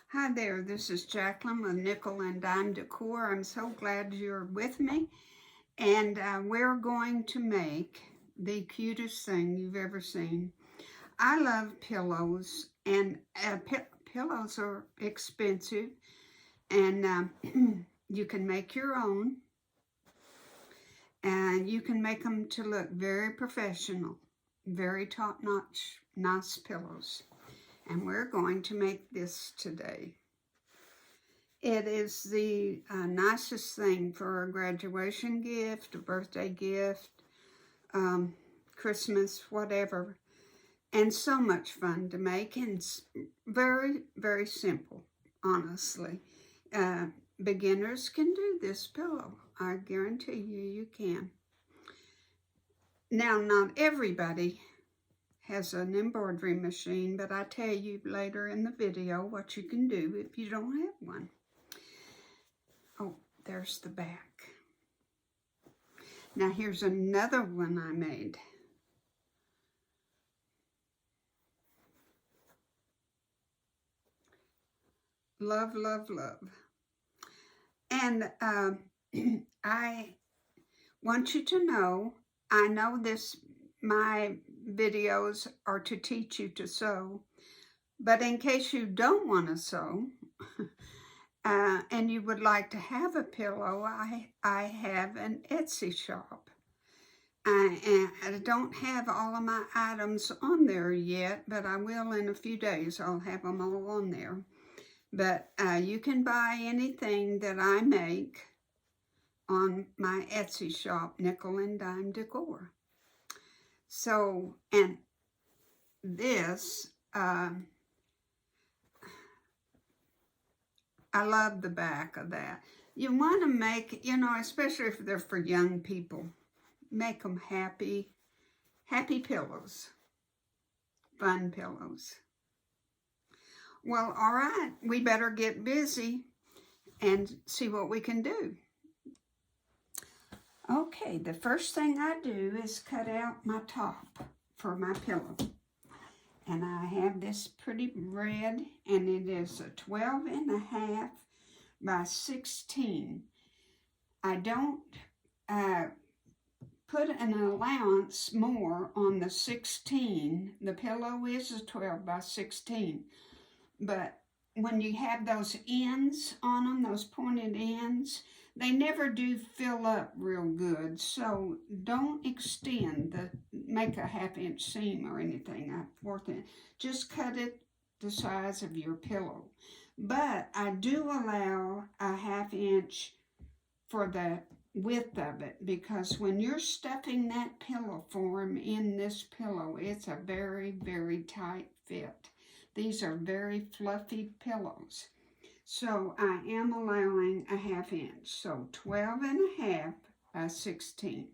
Hi there, this is Jacqueline with Nikkelanddimedecor. I'm so glad you're with me. And we're going to make the cutest thing you've ever seen. I love pillows, and pillows are expensive, and you can make your own, and you can make them to look very professional, very top-notch, nice pillows. And we're going to make this today. It is the nicest thing for a graduation gift, a birthday gift, Christmas, whatever. And so much fun to make, and very, very simple, honestly. Beginners can do this pillow. I guarantee you can. Now, not everybody has an embroidery machine, but I'll tell you later in the video what you can do if you don't have one. Oh, there's the back. Now here's another one I made. Love, love, love. And I want you to know, I know my videos are to teach you to sew, but in case you don't want to sew, and you would like to have a pillow, I have an Etsy shop. And I don't have all of my items on there yet, but I will in a few days. I'll have them all on there. But you can buy anything that I make on my Etsy shop, Nikkelanddimedecor. So, and this, I love the back of that. You want to make, especially if they're for young people, make them happy pillows, fun pillows. Well, all right, we better get busy and see what we can do. Okay, the first thing I do is cut out my top for my pillow. And I have this pretty red, and it is a 12.5 by 16. I don't put an allowance more on the 16. The pillow is a 12 by 16. But when you have those ends on them, those pointed ends, they never do fill up real good. So don't extend make a 1/2 inch seam or anything. Just cut it the size of your pillow. But I do allow a 1/2 inch for the width of it, because when you're stuffing that pillow form in this pillow, it's a very, very tight fit. These are very fluffy pillows. So I am allowing a 1/2 inch. So 12.5 by 16.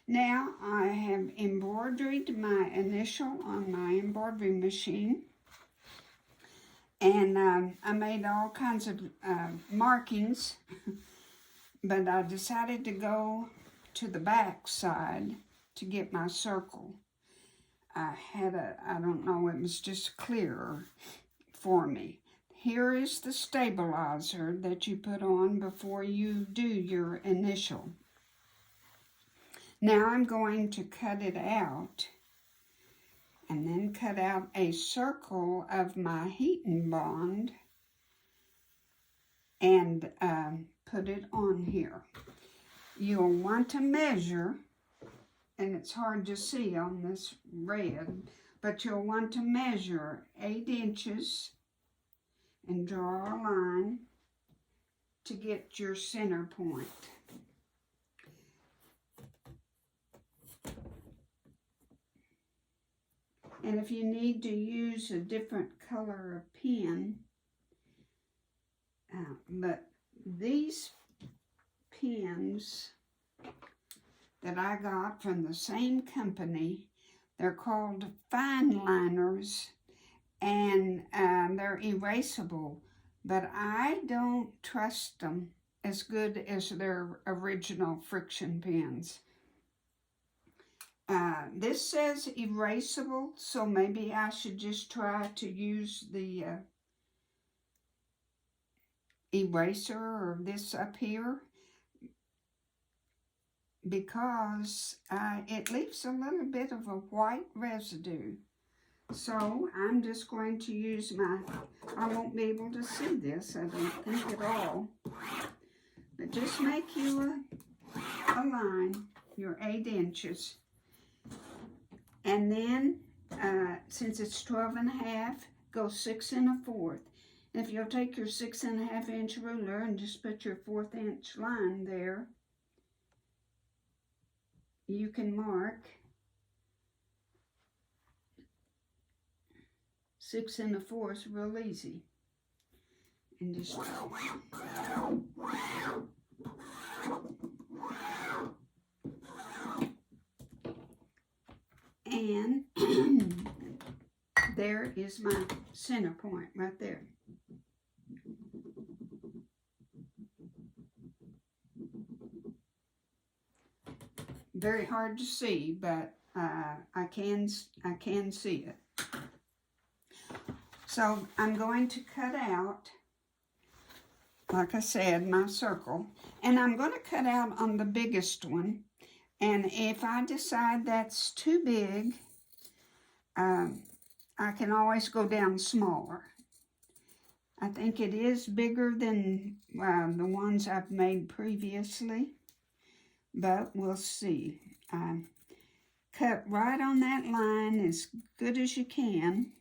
Now I have embroidered my initial on my embroidery machine. And I made all kinds of markings. But I decided to go to the back side to get my circle. I don't know, it was just clearer for me. Here is the stabilizer that you put on before you do your initial. Now I'm going to cut it out and then cut out a circle of my heating bond and put it on here. You'll want to measure, and it's hard to see on this red, but you'll want to measure 8 inches and draw a line to get your center point. And if you need to use a different color of pen, but these pens that I got from the same company, they're called fine liners, and they're erasable, but I don't trust them as good as their original friction pens. This says erasable, so maybe I should just try to use the eraser or this up here because it leaves a little bit of a white residue. So I'm just going to use I won't be able to see this, I don't think at all. But just make you a line, your 8 inches. And then, since it's 12.5, go 6 1/4. And if you'll take your 6 1/2 inch ruler and just put your 1/4 inch line there, you can mark 6 1/4 is real easy. And just and there is my center point right there. Very hard to see, but I can see it. So I'm going to cut out, like I said, my circle, and I'm going to cut out on the biggest one. And if I decide that's too big, I can always go down smaller. I think it is bigger than the ones I've made previously, but we'll see. Cut right on that line as good as you can.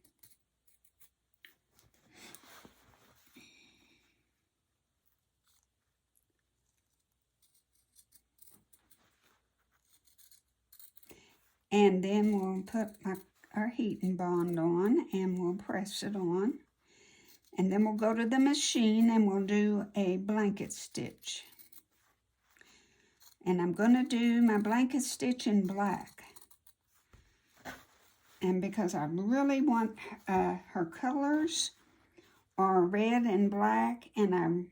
And then we'll put our heating bond on and we'll press it on. And then we'll go to the machine and we'll do a blanket stitch. And I'm going to do my blanket stitch in black. And because I really want her colors are red and black, and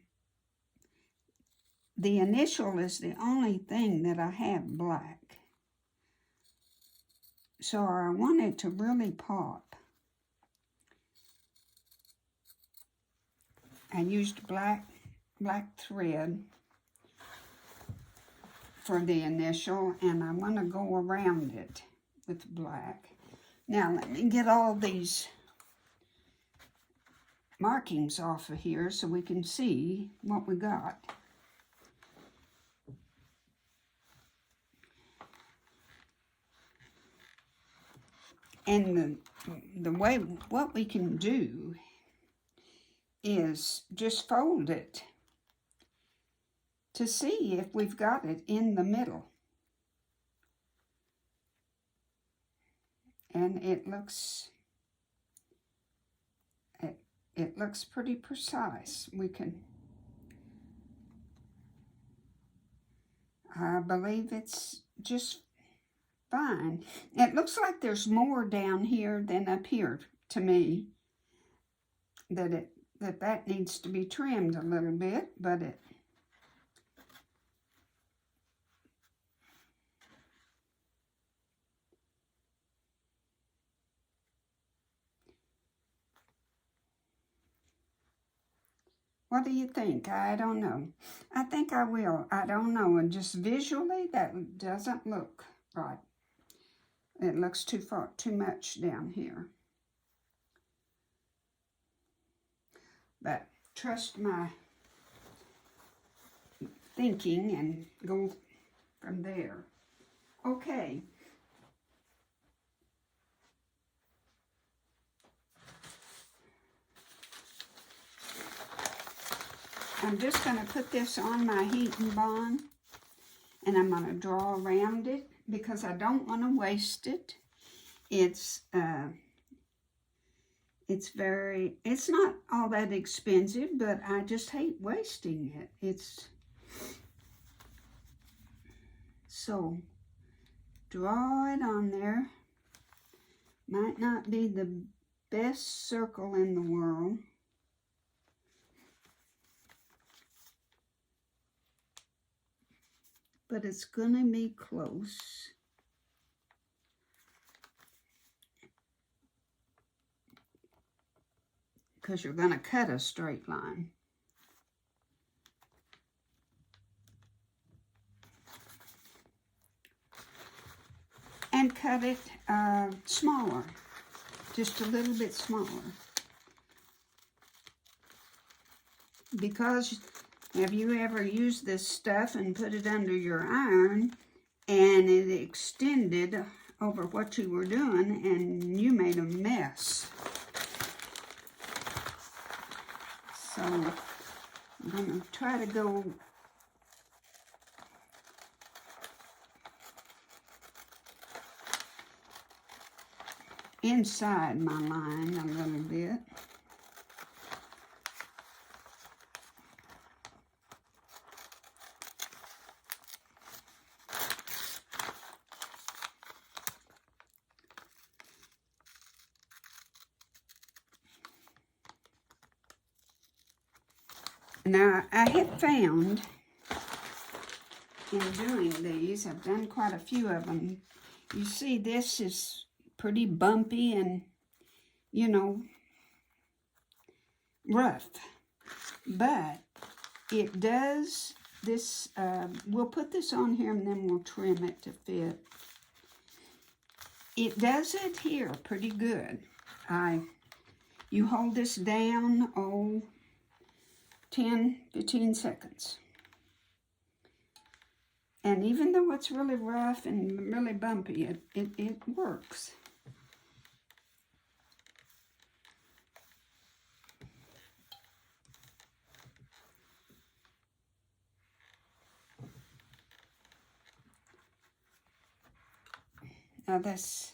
the initial is the only thing that I have black. So I want it to really pop. I used black thread for the initial, and I want to go around it with black. Now let me get all these markings off of here so we can see what we got. And the way, what we can do is just fold it to see if we've got it in the middle. And it looks pretty precise. I believe it's just fine. It looks like there's more down here than up here to me. That needs to be trimmed a little bit, but what do you think? I don't know. I think I will. I don't know. And just visually, that doesn't look right. It looks too much down here. But trust my thinking and go from there. Okay. I'm just going to put this on my heating bond, and I'm going to draw around it because I don't want to waste it. It's not all that expensive, but I just hate wasting it. So draw it on there. Might not be the best circle in the world. But it's gonna be close. Because you're gonna cut a straight line. cut it smaller, just a little bit smaller. Because have you ever used this stuff and put it under your iron and it extended over what you were doing and you made a mess? So I'm going to try to go inside my line a little bit. Now, I have found in doing these, I've done quite a few of them. You see, this is pretty bumpy and, you know, rough. But it does this, we'll put this on here and then we'll trim it to fit. It does adhere pretty good. You hold this down, 10, 15 seconds. And even though it's really rough and really bumpy, it works. Now let's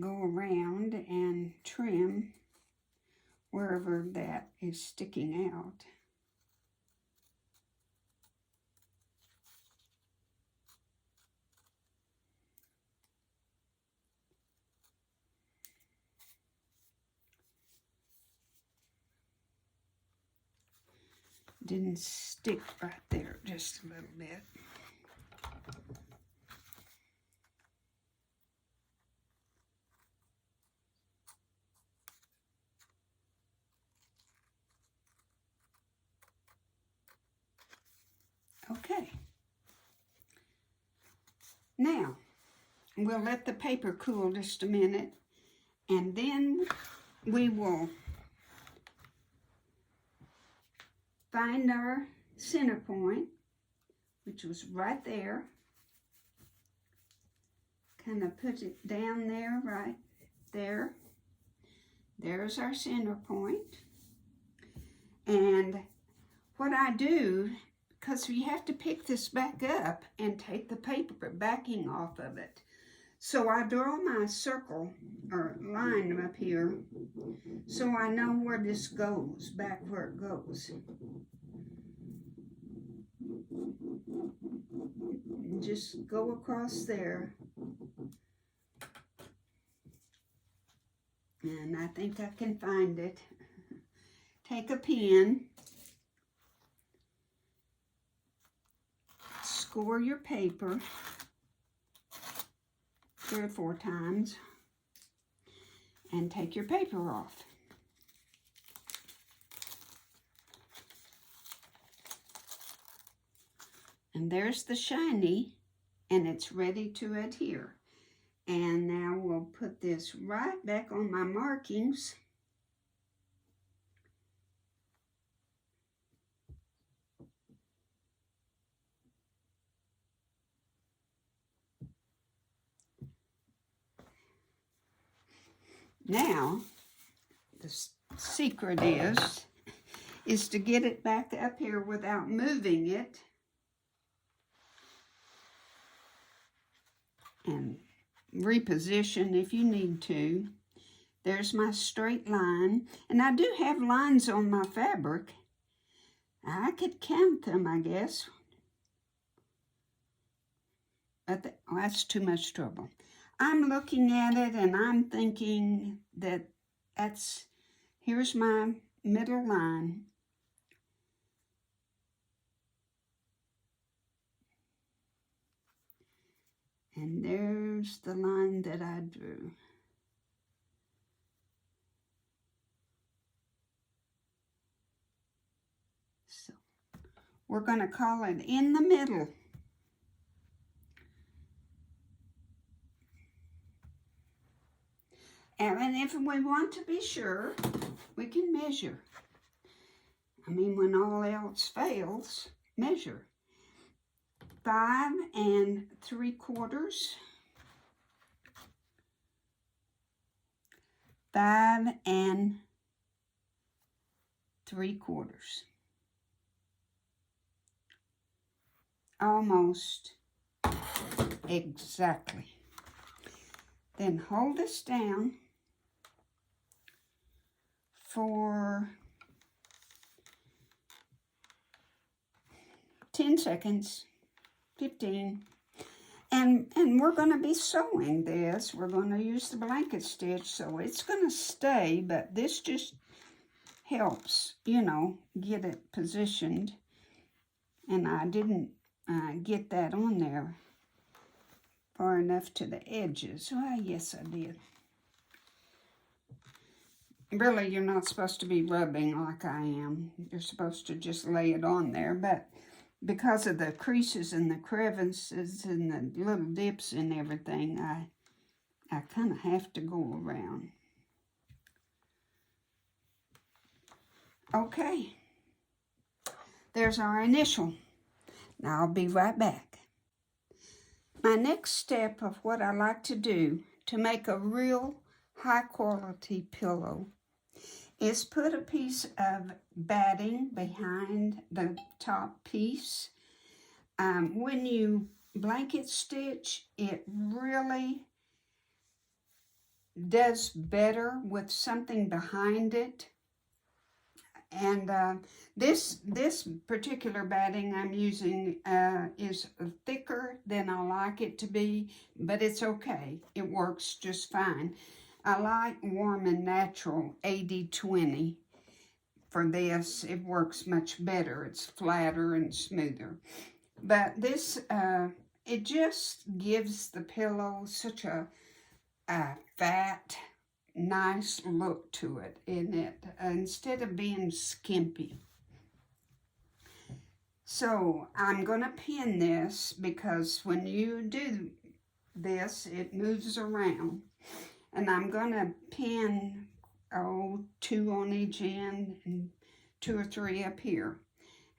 go around and trim wherever that is sticking out. Didn't stick right there, just a little bit. Okay. Now, we'll let the paper cool just a minute, and then we will find our center point, which was right there. Kind of put it down there, right there. There's our center point. And what I do, because we have to pick this back up and take the paper backing off of it. So I draw my circle or line up here so I know where this goes, back where it goes. Just go across there. And I think I can find it. Take a pen. Score your paper 3 or 4 times and take your paper off. And there's the shiny, and it's ready to adhere. And now we'll put this right back on my markings. Now, the secret is to get it back up here without moving it. And reposition if you need to. There's my straight line. And I do have lines on my fabric. I could count them, I guess. But that's too much trouble. I'm looking at it and I'm thinking that here's my middle line. And there's the line that I drew. So we're going to call it in the middle. And if we want to be sure, we can measure. I mean, when all else fails, measure. 5 3/4. 5 3/4. Almost exactly. Then hold this down for 10 seconds, 15. And we're going to be sewing this. We're going to use the blanket stitch, so it's going to stay, but this just helps, you know, get it positioned. And I didn't get that on there far enough to the edges. Well, yes, I did. Really, you're not supposed to be rubbing like I am. You're supposed to just lay it on there, but because of the creases and the crevices and the little dips and everything, I kind of have to go around. Okay, there's our initial. Now I'll be right back. My next step of what I like to do to make a real high quality pillow is put a piece of batting behind the top piece. When you blanket stitch, it really does better with something behind it. And this particular batting I'm using is thicker than I like it to be, but it's okay. It works just fine. I like warm and natural 80-20 for this. It works much better. It's flatter and smoother. But this, it just gives the pillow such a fat, nice look to it, in it, instead of being skimpy. So I'm going to pin this because when you do this, it moves around. And I'm going to pin, 2 on each end and 2 or 3 up here.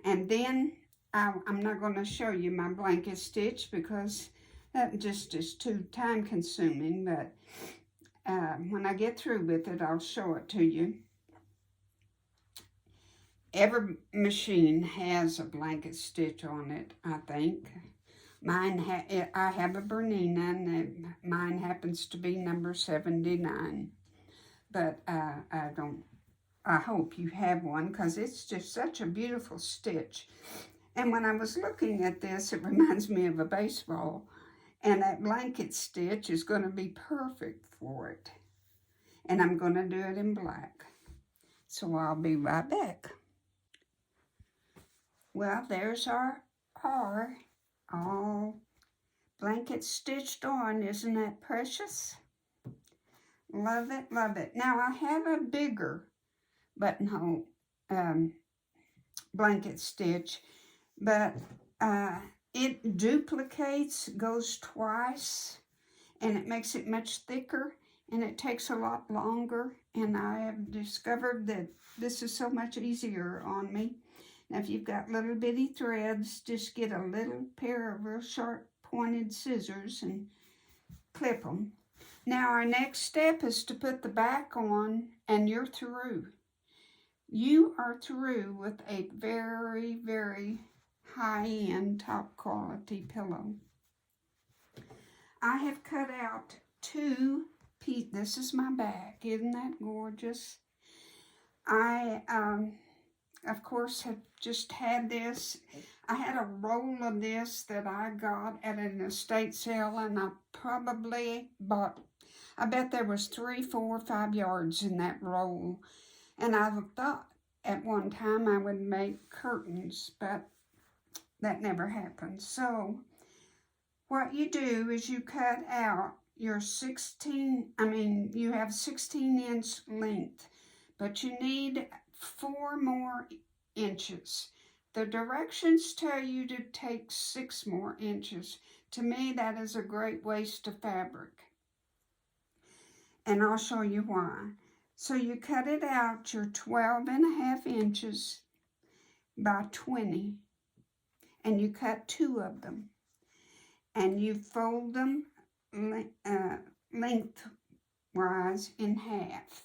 And then I'm not going to show you my blanket stitch because that just is too time consuming. But when I get through with it, I'll show it to you. Every machine has a blanket stitch on it, I think. Mine, I have a Bernina, and mine happens to be number 79. But I hope you have one because it's just such a beautiful stitch. And when I was looking at this, it reminds me of a baseball. And that blanket stitch is going to be perfect for it. And I'm going to do it in black. So I'll be right back. Well, there's our all blanket stitched on. Isn't that precious? Love it, love it. Now I have a bigger buttonhole blanket stitch, but it duplicates, goes twice, and it makes it much thicker, and it takes a lot longer, and I have discovered that this is so much easier on me. Now, if you've got little bitty threads, just get a little pair of real sharp pointed scissors and clip them. Now, our next step is to put the back on, and you're through. You are through with a very, very high-end, top-quality pillow. I have cut out 2 pieces. This is my back. Isn't that gorgeous? I, of course, have just had this. I had a roll of this that I got at an estate sale, and I probably bought, I bet there was 3, 4, 5 yards in that roll. And I thought at one time I would make curtains, but that never happened. So what you do is you cut out your you have 16-inch length, but you need 4 more inches. The directions tell you to take 6 more inches. To me, that is a great waste of fabric. and I'll show you why. So you cut it out, your 12.5 inches by 20, and you cut 2 of them, and you fold them lengthwise in half,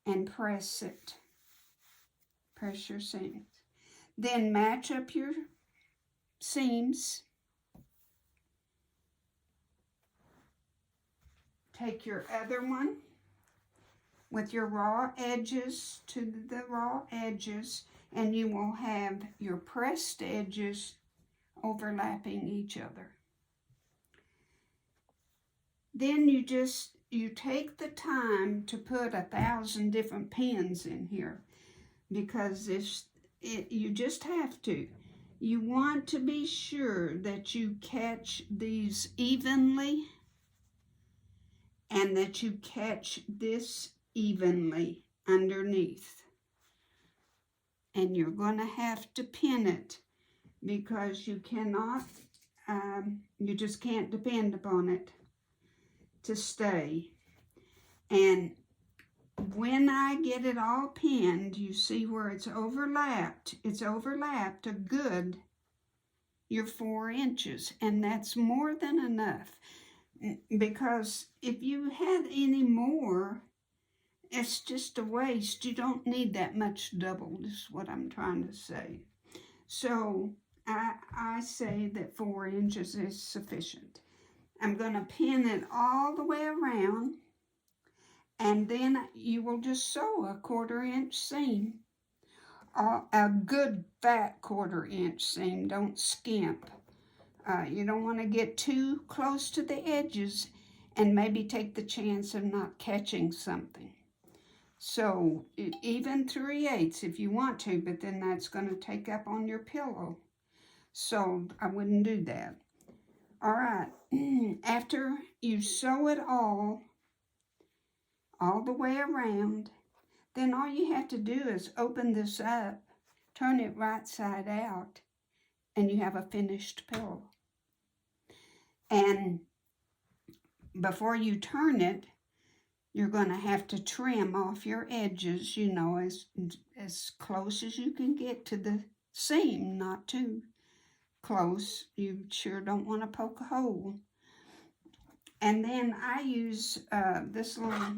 and press your seams. Then match up your seams. Take your other one with your raw edges to the raw edges, and you will have your pressed edges overlapping each other. Then you take the time to put 1,000 different pins in here, because you just have to. You want to be sure that you catch these evenly and that you catch this evenly underneath. And you're going to have to pin it, because you cannot, you just can't depend upon it to stay. And when I get it all pinned, you see where it's overlapped a good, your 4 inches, and that's more than enough. Because if you had any more, it's just a waste. You don't need that much double, is what I'm trying to say. So I say that 4 inches is sufficient. I'm going to pin it all the way around, and then you will just sew a 1/4 inch seam. A good fat 1/4 inch seam, don't skimp. You don't want to get too close to the edges and maybe take the chance of not catching something. So even 3/8 if you want to, but then that's going to take up on your pillow. So I wouldn't do that. All right, after you sew it all the way around, then all you have to do is open this up, turn it right side out, and you have a finished pillow. And before you turn it, you're going to have to trim off your edges, you know, as close as you can get to the seam, not too close. You sure don't want to poke a hole. And then I use this little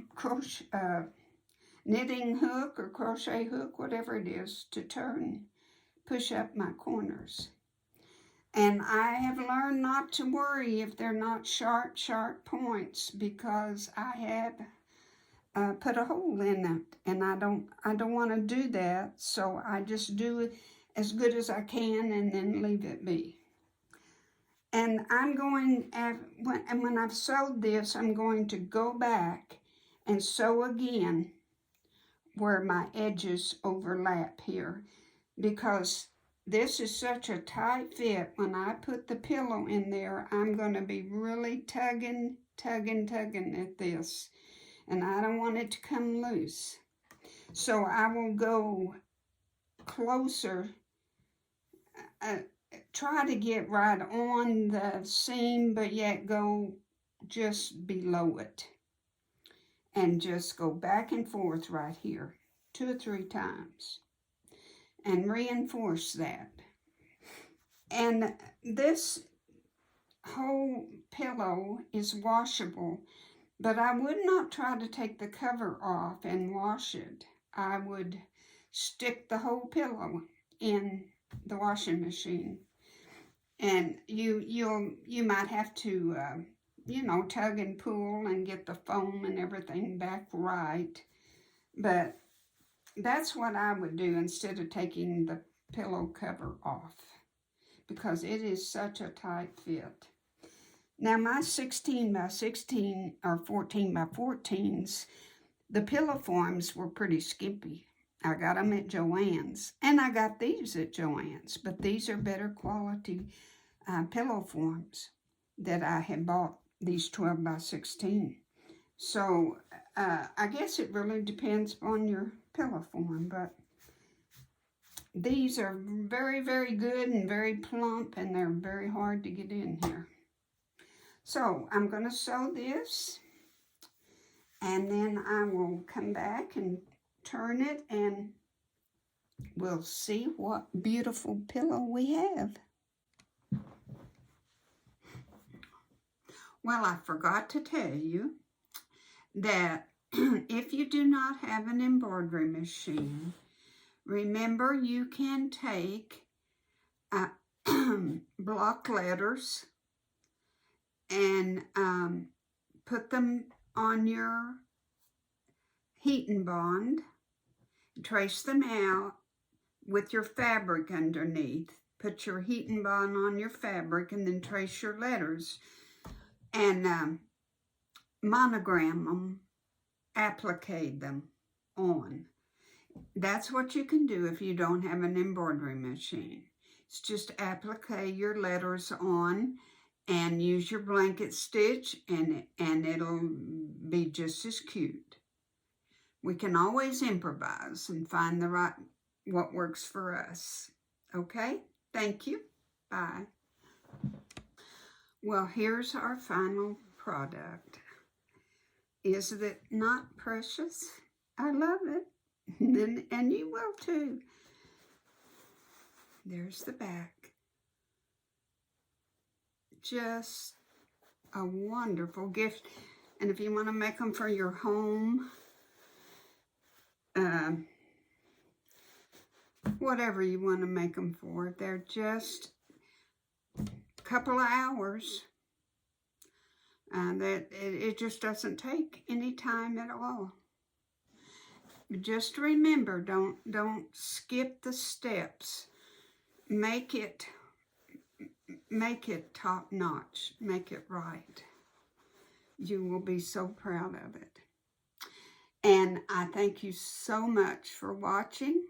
knitting hook or crochet hook, whatever it is, to push up my corners. And I have learned not to worry if they're not sharp points, because I have put a hole in it, and I don't want to do that. So I just do it as good as I can and then leave it be. And I'm going, when I've sewed this, I'm going to go back and sew again where my edges overlap here, because this is such a tight fit. When I put the pillow in there, I'm going to be really tugging at this, and I don't want it to come loose. So I will go closer, try to get right on the seam, but yet go just below it. And just go back and forth right here 2 or 3 times. And reinforce that. And this whole pillow is washable, but I would not try to take the cover off and wash it. I would stick the whole pillow in the washing machine. And you might have to, you know, tug and pull and get the foam and everything back right. But that's what I would do instead of taking the pillow cover off, because it is such a tight fit. Now my 16 by 16 or 14 by 14s, the pillow forms were pretty skimpy. I got them at Joann's, and I got these at Joann's, but these are better quality pillow forms that I had bought, these 12 by 16. So I guess it really depends on your pillow form, but these are very, very good and very plump, and they're very hard to get in here. So I'm going to sew this, And then I will come back and turn it, and we'll see what beautiful pillow we have. Well, I forgot to tell you that if you do not have an embroidery machine, remember you can take block letters and put them on your heating bond, trace them out with your fabric underneath. Put your heating bond on your fabric and then trace your letters and monogram them, applique them on. That's what you can do if you don't have an embroidery machine. It's just applique your letters on and use your blanket stitch, and it'll be just as cute. We can always improvise and find what works for us. Okay? Thank you. Bye. Well, here's our final product. Isn't it not precious? I love it. And you will too. There's the back. Just a wonderful gift. And if you want to make them for your home, whatever you want to make them for, they're just a couple of hours. It just doesn't take any time at all. Just remember, don't skip the steps. Make it top notch. Make it right. You will be so proud of it. And I thank you so much for watching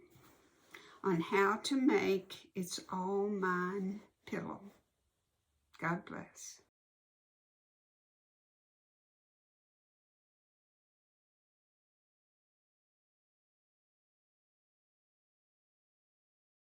on how to make It's All Mine pillow. God bless.